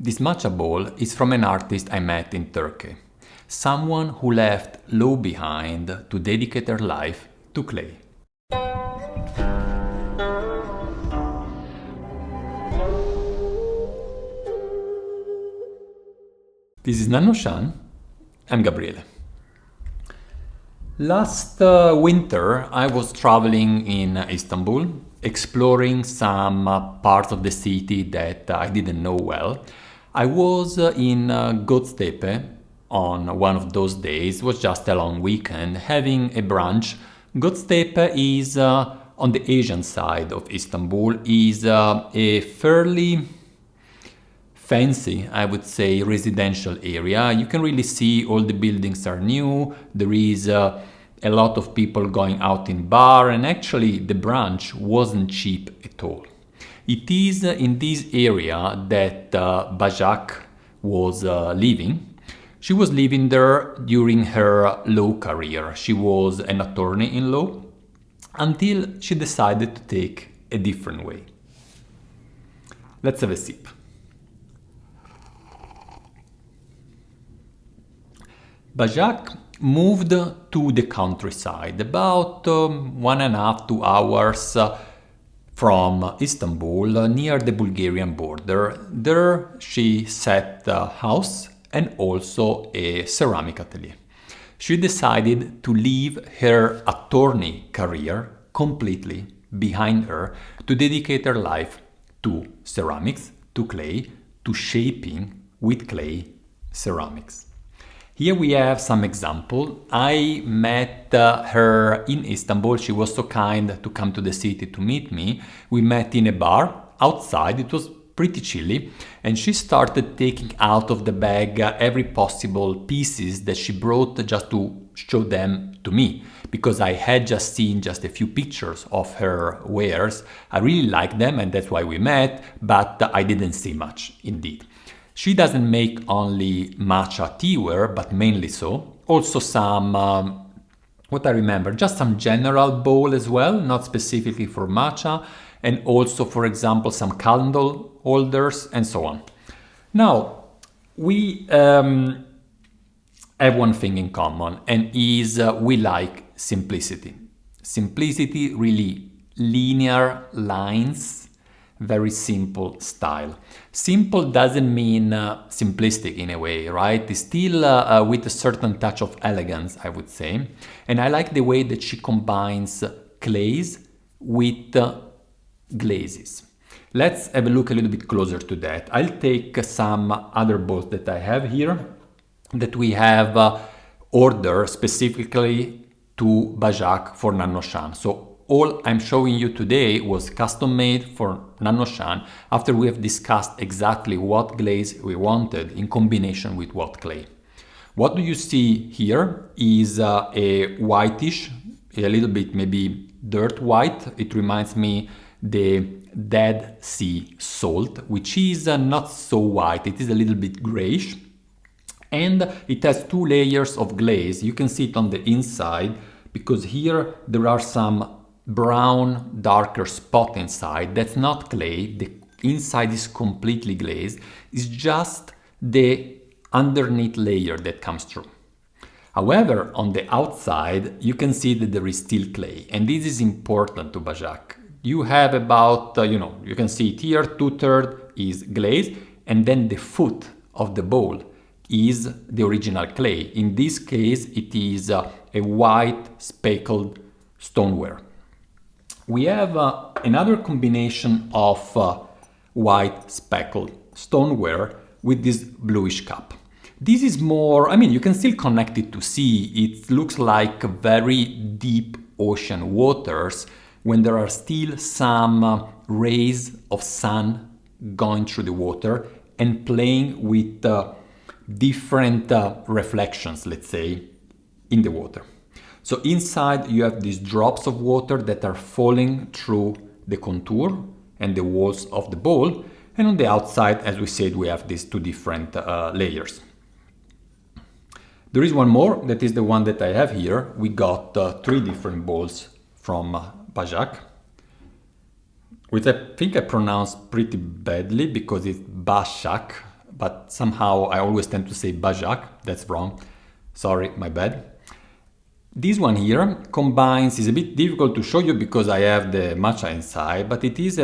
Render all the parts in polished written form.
This matcha bowl is from an artist I met in Turkey. Someone who left law behind to dedicate her life to clay. This is Nannuoshan. I'm Gabriele. Last winter I was traveling in Istanbul, exploring some parts of the city that I didn't know well. I was in Göztepe on one of those days. It was just a long weekend, having a brunch. Göztepe is on the Asian side of Istanbul, is a fairly fancy, I would say, residential area. You can really see all the buildings are new. There is a lot of people going out in bar, and actually the brunch wasn't cheap at all. It is in this area that Bajak was living. She was living there during her law career. She was an attorney in law until she decided to take a different way. Let's have a sip. Bajak moved to the countryside, about 1.5 to 2 hours from Istanbul, near the Bulgarian border. There she set a house and also a ceramic atelier. She decided to leave her attorney career completely behind her to dedicate her life to ceramics, to clay, to shaping with clay ceramics. Here we have some example. I met her in Istanbul. She was so kind to come to the city to meet me. We met in a bar outside. It was pretty chilly, and she started taking out of the bag every possible pieces that she brought just to show them to me, because I had just seen just a few pictures of her wares. I really liked them, and that's why we met, but I didn't see much indeed. She doesn't make only matcha teaware, but mainly so. Also some, what I remember, just some general bowl as well, not specifically for matcha, and also, for example, some candle holders and so on. Now, we have one thing in common, and is we like simplicity. Simplicity, really linear lines, very simple style. Simple doesn't mean simplistic in a way, right? It's still with a certain touch of elegance, I would say. And I like the way that she combines glaze with glazes. Let's have a look a little bit closer to that. I'll take some other bowls that I have here that we have ordered specifically to Bajak for Nannuoshan. So all I'm showing you today was custom made for Nannuoshan after we have discussed exactly what glaze we wanted in combination with what clay. What do you see here is a whitish, a little bit maybe dirt white. It reminds me the Dead Sea salt, which is not so white. It is a little bit grayish, and it has 2 layers of glaze. You can see it on the inside because here there are some brown darker spot inside. That's not clay. The inside is completely glazed. It's just the underneath layer that comes through. However, on the outside you can see that there is still clay, and this is important to Bajak. You have about you can see it here, 2/3 is glaze, and then the foot of the bowl is the original clay. In this case it is a white speckled stoneware. We have another combination of white speckled stoneware with this bluish cup. This is more, you can still connect it to sea. It looks like very deep ocean waters when there are still some rays of sun going through the water and playing with different reflections, let's say, in the water. So inside you have these drops of water that are falling through the contour and the walls of the bowl, and on the outside, as we said, we have these 2 different layers. There is one more, that is the one that I have here. We got 3 different bowls from Bajak, which I think I pronounced pretty badly because it's Bashak, but somehow I always tend to say Bajak. That's wrong. Sorry, my bad. This one here combines, is a bit difficult to show you because I have the matcha inside, but it is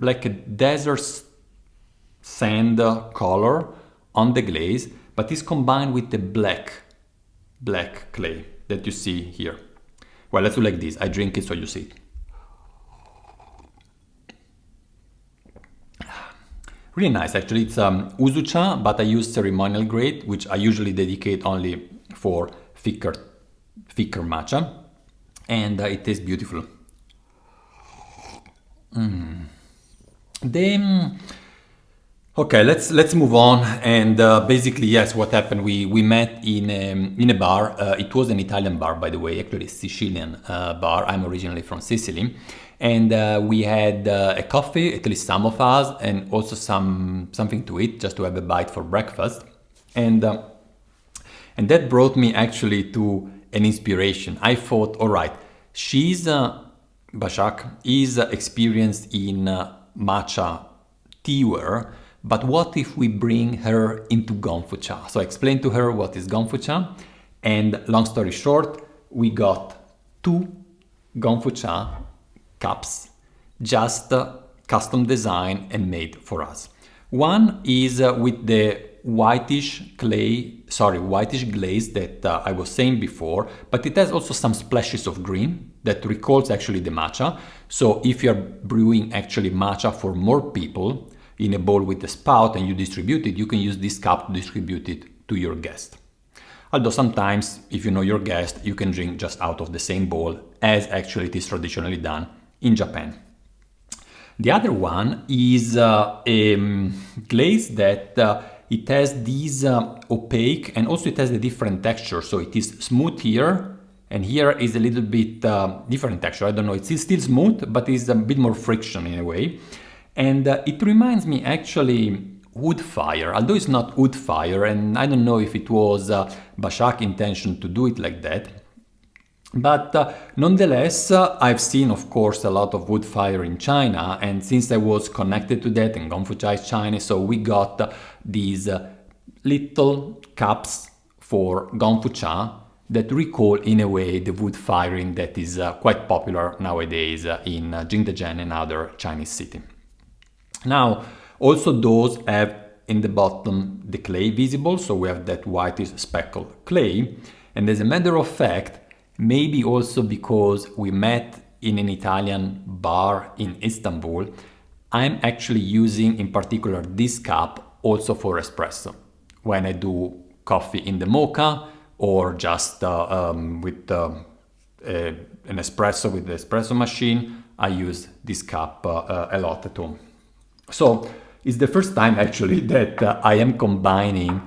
like a desert sand color on the glaze, but is combined with the black clay that you see here. Well, let's do like this. I drink it so you see it. Really nice, actually. It's uzucha, but I use ceremonial grade, which I usually dedicate only for thicker matcha, and it tastes beautiful. Okay, let's move on. And basically, yes, what happened? We met in a bar. It was an Italian bar, by the way, actually a Sicilian bar. I'm originally from Sicily, and we had a coffee, at least some of us, and also something to eat, just to have a bite for breakfast, and that brought me actually to an inspiration. I thought, all right, Bashak is experienced in matcha tea-ware, but what if we bring her into Gongfu cha? So I explained to her what is Gongfu cha, and long story short, we got 2 Gongfu cha cups, just custom designed and made for us. One is with the whitish glaze that I was saying before, but it has also some splashes of green that recalls actually the matcha. So if you're brewing actually matcha for more people in a bowl with a spout and you distribute it, you can use this cup to distribute it to your guest. Although sometimes, if you know your guest, you can drink just out of the same bowl, as actually it is traditionally done in Japan. The other one is a glaze that it has this opaque, and also it has a different texture. So it is smooth here, and here is a little bit different texture. I don't know, it's still smooth, but it's a bit more friction in a way. And it reminds me actually wood fire, although it's not wood fire, and I don't know if it was Bashak's intention to do it like that. But nonetheless, I've seen, of course, a lot of wood fire in China, and since I was connected to that, and Gongfu cha is Chinese, so we got these little cups for Gongfu cha that recall, in a way, the wood firing that is quite popular nowadays in Jingdezhen and other Chinese cities. Now, also those have in the bottom the clay visible, so we have that whitish speckled clay, and as a matter of fact, maybe also because we met in an Italian bar in Istanbul, I'm actually using in particular this cup also for espresso. When I do coffee in the mocha, or just with an espresso with the espresso machine, I use this cup a lot at home. So it's the first time actually that I am combining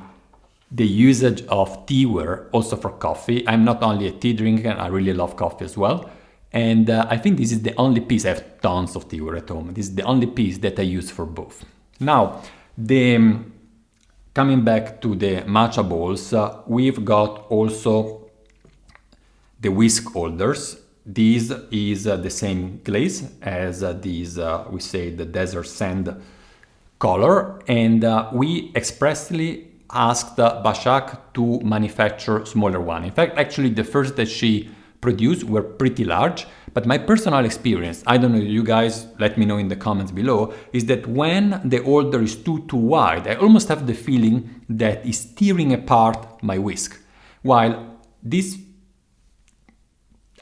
the usage of teaware also for coffee. I'm not only a tea drinker, I really love coffee as well. And I think this is the only piece, I have tons of teaware at home, this is the only piece that I use for both. Now, coming back to the matcha bowls, we've got also the whisk holders. This is the same glaze as these, we say, the desert sand color, and we expressly asked Bashak to manufacture smaller one. In fact, actually the first that she produced were pretty large, but my personal experience, I don't know, you guys let me know in the comments below, is that when the holder is too wide, I almost have the feeling that it's tearing apart my whisk, while this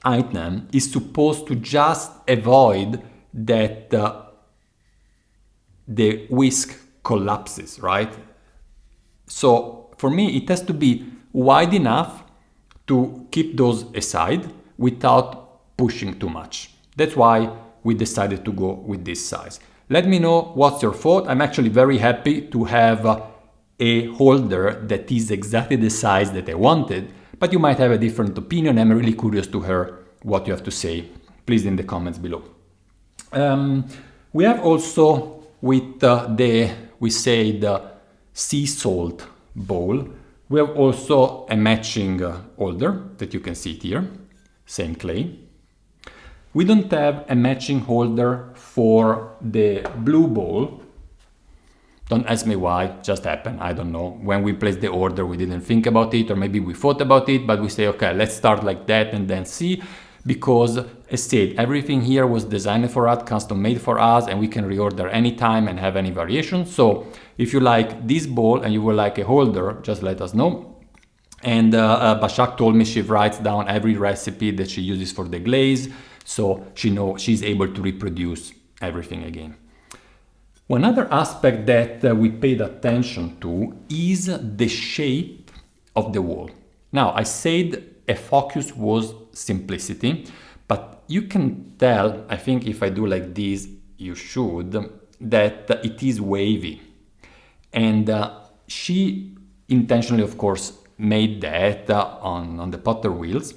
item is supposed to just avoid that the whisk collapses, right? So for me, it has to be wide enough to keep those aside without pushing too much. That's why we decided to go with this size. Let me know what's your thought. I'm actually very happy to have a holder that is exactly the size that I wanted, but you might have a different opinion. I'm really curious to hear what you have to say. Please in the comments below. We have also with the sea salt bowl, we have also a matching holder that you can see it here, same clay. We don't have a matching holder for the blue bowl, Don't ask me why, just happened, I don't know. When we placed the order, we didn't think about it, or maybe we thought about it, but we say, okay, let's start like that and then see, because as said, everything here was designed for us, custom made for us, and we can reorder anytime and have any variation. So if you like this bowl and you would like a holder, just let us know. And Bashak told me she writes down every recipe that she uses for the glaze, so she's able to reproduce everything again. One other aspect that we paid attention to is the shape of the wall. Now, I said a focus was simplicity, but you can tell, I think if I do like this, you should, that it is wavy. And she intentionally, of course, made that on the potter wheels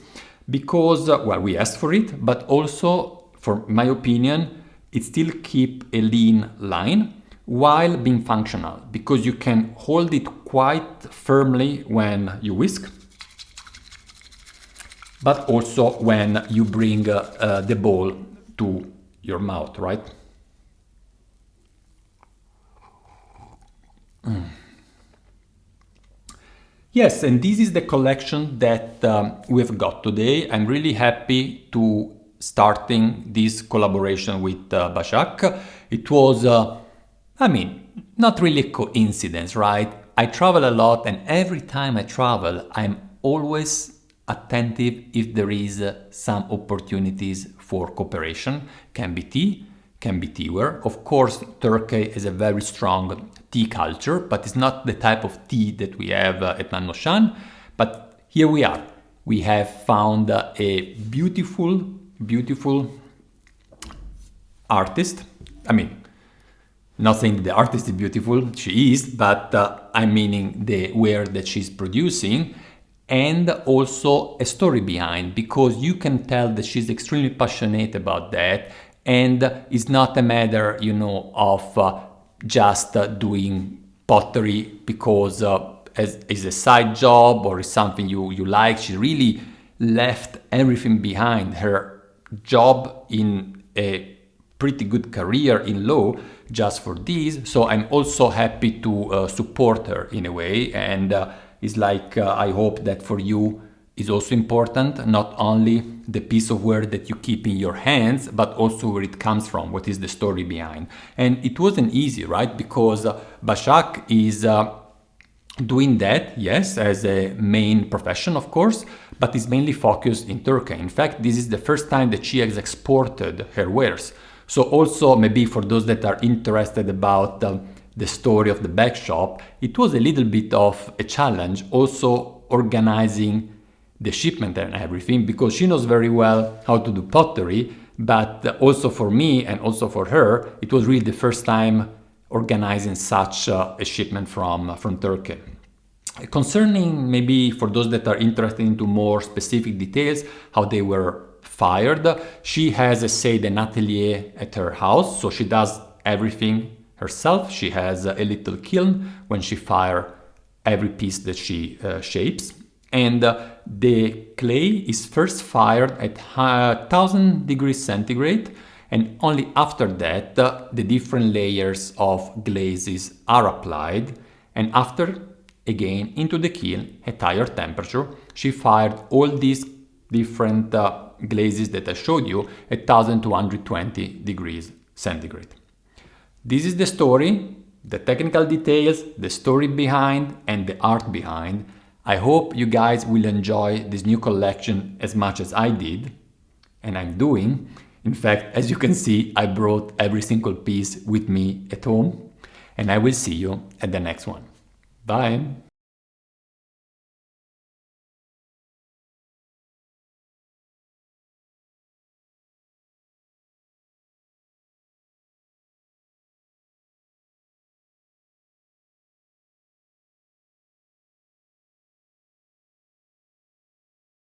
because, well, we asked for it, but also, for my opinion, it still keep a lean line while being functional, because you can hold it quite firmly when you whisk, but also when you bring the bowl to your mouth, right? Yes, and this is the collection that we've got today. I'm really happy to starting this collaboration with Bashak. It was, not really a coincidence, right? I travel a lot, and every time I travel, I'm always attentive if there is some opportunities for cooperation. Can be tea, can be teaware. Of course, Turkey is a very strong tea culture, but it's not the type of tea that we have at Nannuoshan. But here we are. We have found a beautiful artist. Not saying the artist is beautiful, she is, but I'm meaning the ware that she's producing, and also a story behind, because you can tell that she's extremely passionate about that, and it's not a matter, of just doing pottery because as a side job or is something you like. She really left everything behind, her job in a pretty good career in law, just for this. So I'm also happy to support her in a way, and it's like I hope that for you is also important, not only the piece of ware that you keep in your hands, but also where it comes from, what is the story behind. And it wasn't easy, right? Because Bashak is doing that, yes, as a main profession, of course, but is mainly focused in Turkey. In fact, this is the first time that she has exported her wares. So also, maybe for those that are interested about the story of the back shop, it was a little bit of a challenge also organizing the shipment and everything, because she knows very well how to do pottery, but also for me and also for her, it was really the first time organizing such a shipment from Turkey. Concerning, maybe for those that are interested into more specific details, how they were fired, she has, an atelier at her house, so she does everything herself. She has a little kiln when she fires every piece that she shapes, and the clay is first fired at 1000 degrees centigrade, and only after that the different layers of glazes are applied, and after, again, into the kiln at higher temperature. She fired all these different glazes that I showed you at 1220 degrees centigrade. This is the story, the technical details, the story behind, and the art behind. I hope you guys will enjoy this new collection as much as I did, and I'm doing. In fact, as you can see, I brought every single piece with me at home, and I will see you at the next one. Bye!